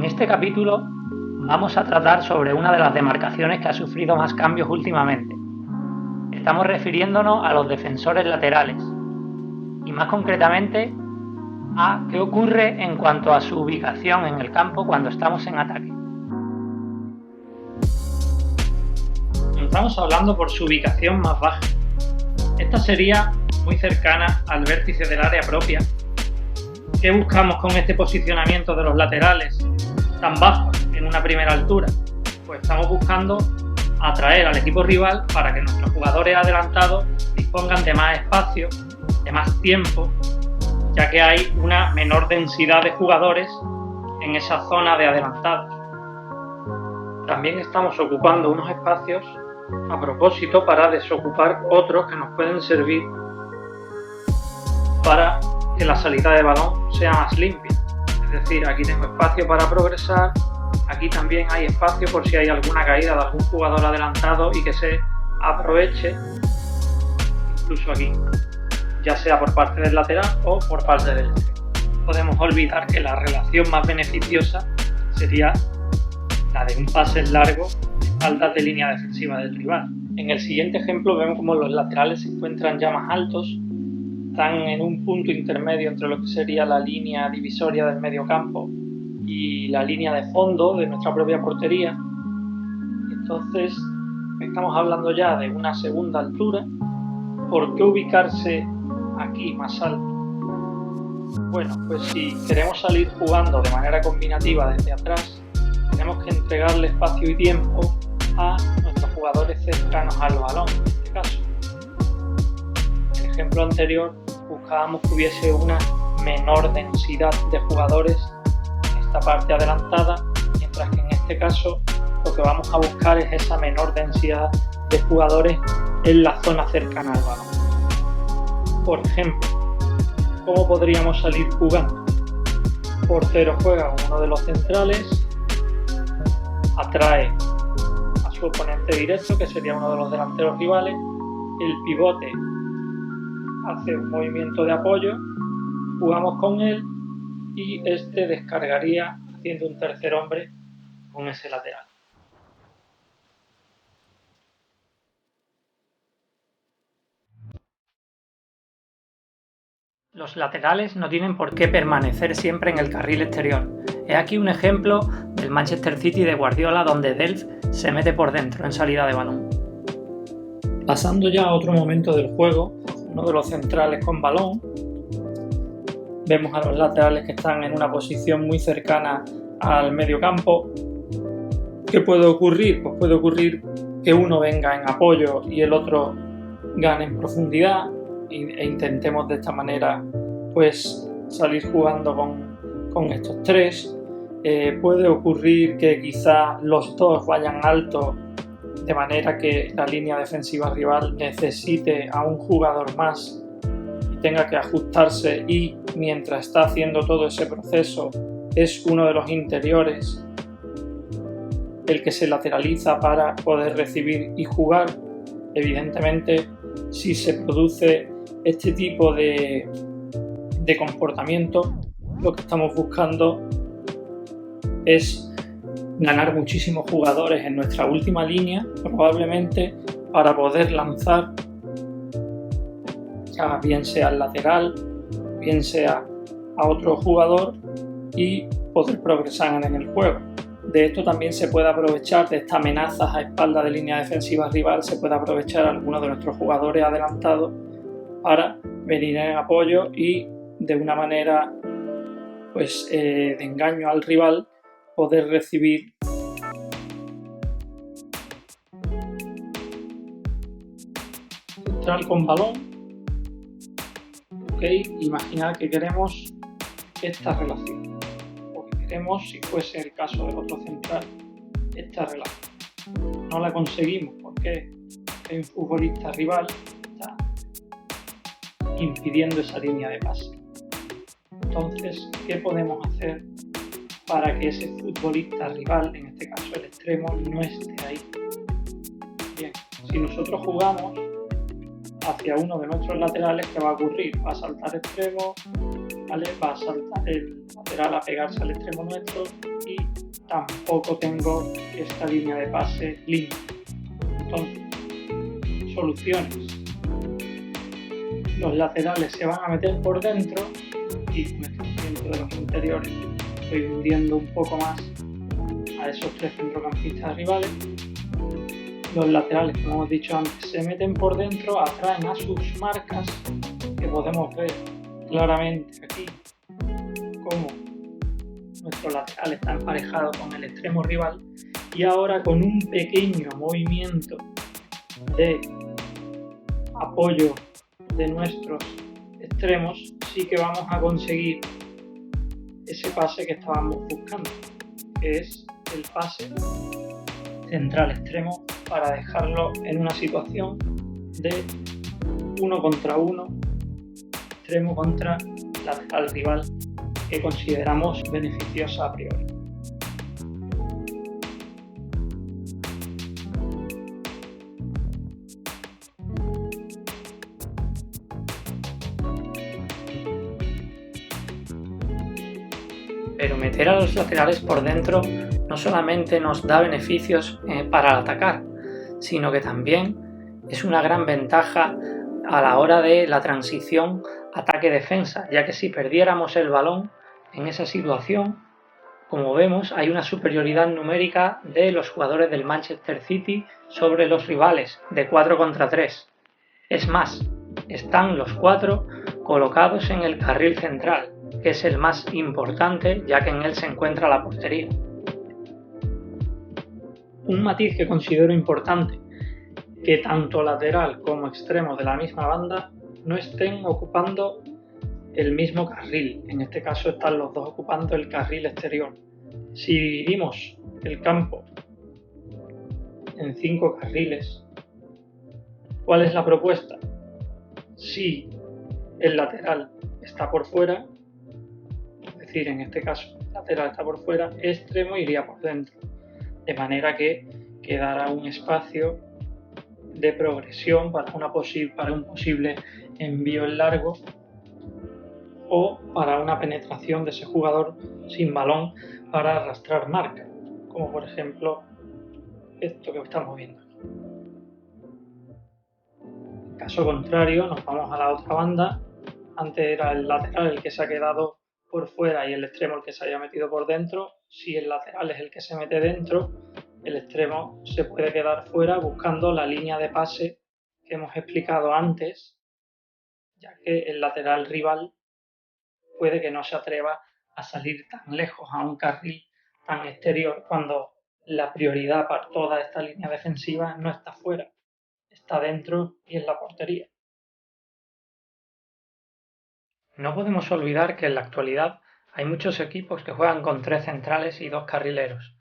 En este capítulo vamos a tratar sobre una de las demarcaciones que ha sufrido más cambios últimamente. Estamos refiriéndonos a los defensores laterales y más concretamente a qué ocurre en cuanto a su ubicación en el campo cuando estamos en ataque. Estamos hablando por su ubicación más baja. Esta sería muy cercana al vértice del área propia. ¿Qué buscamos con este posicionamiento de los laterales tan bajos en una primera altura? Pues estamos buscando atraer al equipo rival para que nuestros jugadores adelantados dispongan de más espacio, de más tiempo, ya que hay una menor densidad de jugadores en esa zona de adelantados. También estamos ocupando unos espacios a propósito para desocupar otros que nos pueden servir para que la salida de balón sea más limpia. Es decir, aquí tengo espacio para progresar, aquí también hay espacio por si hay alguna caída de algún jugador adelantado y que se aproveche, incluso aquí, ya sea por parte del lateral o por parte del extremo. Podemos olvidar que la relación más beneficiosa sería la de un pase largo de espaldas de línea defensiva del rival. En el siguiente ejemplo vemos como los laterales se encuentran ya más altos, están en un punto intermedio entre lo que sería la línea divisoria del medio campo y la línea de fondo de nuestra propia portería. Entonces estamos hablando ya de una segunda altura. ¿Por qué ubicarse aquí más alto? Bueno, pues si queremos salir jugando de manera combinativa desde atrás, tenemos que entregarle espacio y tiempo a nuestros jugadores cercanos al balón, en este caso. En el ejemplo anterior buscábamos que hubiese una menor densidad de jugadores en esta parte adelantada, mientras que en este caso lo que vamos a buscar es esa menor densidad de jugadores en la zona cercana al balón. Por ejemplo, ¿cómo podríamos salir jugando? Portero juega con uno de los centrales, atrae a su oponente directo, que sería uno de los delanteros rivales, el pivote hace un movimiento de apoyo, jugamos con él y este descargaría haciendo un tercer hombre con ese lateral. Los laterales no tienen por qué permanecer siempre en el carril exterior. He aquí un ejemplo del Manchester City de Guardiola, donde Delph se mete por dentro en salida de balón. Pasando ya a otro momento del juego, uno de los centrales con balón, vemos a los laterales que están en una posición muy cercana al medio campo. ¿Qué puede ocurrir? Pues puede ocurrir que uno venga en apoyo y el otro gane en profundidad e intentemos de esta manera pues salir jugando con estos tres. Puede ocurrir que quizá los dos vayan alto, de manera que la línea defensiva rival necesite a un jugador más y tenga que ajustarse, y mientras está haciendo todo ese proceso es uno de los interiores el que se lateraliza para poder recibir y jugar. Evidentemente, si se produce este tipo de comportamiento, lo que estamos buscando es ganar muchísimos jugadores en nuestra última línea, probablemente para poder lanzar, ya bien sea al lateral, bien sea a otro jugador, y poder progresar en el juego. De esto también se puede aprovechar, de estas amenazas a espalda de línea defensiva rival, se puede aprovechar algunos de nuestros jugadores adelantados para venir en apoyo y de una manera pues de engaño al rival poder recibir central con balón. Imaginad que queremos esta relación, o que queremos, si fuese el caso del otro central, esta relación. No la conseguimos porque hay un futbolista rival que está impidiendo esa línea de pase. Entonces, ¿qué podemos hacer para que ese futbolista rival, en este caso el extremo, no esté ahí? Bien, si nosotros jugamos hacia uno de nuestros laterales, ¿qué va a ocurrir? Va a saltar extremo, ¿vale? Va a saltar el lateral a pegarse al extremo nuestro y tampoco tengo esta línea de pase limpia. Entonces, soluciones. Los laterales se van a meter por dentro y con este movimiento de los interiores estoy hundiendo un poco más a esos tres centrocampistas rivales. Los laterales, como hemos dicho antes, se meten por dentro, atraen a sus marcas, que podemos ver claramente aquí cómo nuestro lateral está emparejado con el extremo rival, y ahora con un pequeño movimiento de apoyo de nuestros extremos sí que vamos a conseguir ese pase que estábamos buscando, que es el pase central extremo, para dejarlo en una situación de 1 contra 1, extremo contra lateral rival, que consideramos beneficiosa a priori. Pero meter a los laterales por dentro no solamente nos da beneficios para atacar, sino que también es una gran ventaja a la hora de la transición ataque-defensa, ya que si perdiéramos el balón en esa situación, como vemos, hay una superioridad numérica de los jugadores del Manchester City sobre los rivales, de 4 contra 3. Es más, están los 4 colocados en el carril central, que es el más importante, ya que en él se encuentra la portería. Un matiz que considero importante, que tanto lateral como extremo de la misma banda no estén ocupando el mismo carril. En este caso están los dos ocupando el carril exterior. Si dividimos el campo en 5 carriles, ¿cuál es la propuesta? Si el lateral está por fuera, es decir, en este caso el lateral está por fuera, el extremo iría por dentro, de manera que quedará un espacio de progresión para un posible envío en largo o para una penetración de ese jugador sin balón para arrastrar marca, como por ejemplo esto que estamos viendo. En caso contrario, nos vamos a la otra banda. Antes era el lateral el que se ha quedado por fuera y el extremo el que se haya metido por dentro. Si el lateral es el que se mete dentro, el extremo se puede quedar fuera buscando la línea de pase que hemos explicado antes, ya que el lateral rival puede que no se atreva a salir tan lejos a un carril tan exterior cuando la prioridad para toda esta línea defensiva no está fuera, está dentro y en la portería. No podemos olvidar que en la actualidad hay muchos equipos que juegan con 3 centrales y 2 carrileros.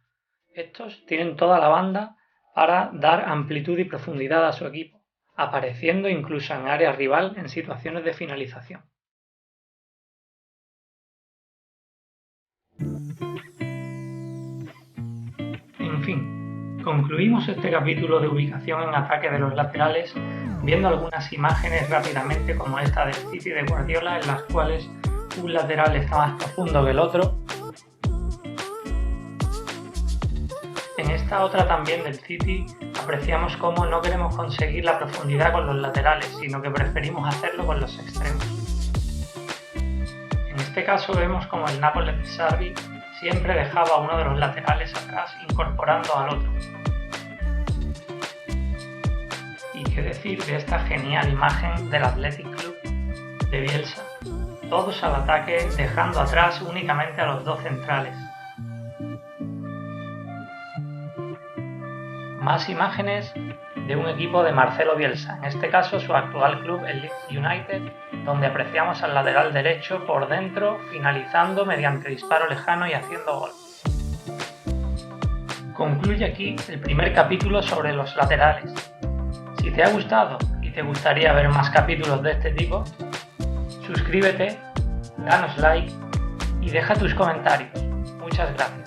Estos tienen toda la banda para dar amplitud y profundidad a su equipo, apareciendo incluso en área rival en situaciones de finalización. En fin, concluimos este capítulo de ubicación en ataque de los laterales viendo algunas imágenes rápidamente como esta del City de Guardiola, en las cuales un lateral está más profundo que el otro. En esta otra también del City apreciamos cómo no queremos conseguir la profundidad con los laterales, sino que preferimos hacerlo con los extremos. En este caso vemos como el Nápoles de Sarri siempre dejaba a uno de los laterales atrás incorporando al otro. Y qué decir de esta genial imagen del Athletic Club de Bielsa, todos al ataque dejando atrás únicamente a los 2 centrales. Más imágenes de un equipo de Marcelo Bielsa, en este caso su actual club, el Leeds United, donde apreciamos al lateral derecho por dentro, finalizando mediante disparo lejano y haciendo gol. Concluye aquí el primer capítulo sobre los laterales. Si te ha gustado y te gustaría ver más capítulos de este tipo, suscríbete, danos like y deja tus comentarios. Muchas gracias.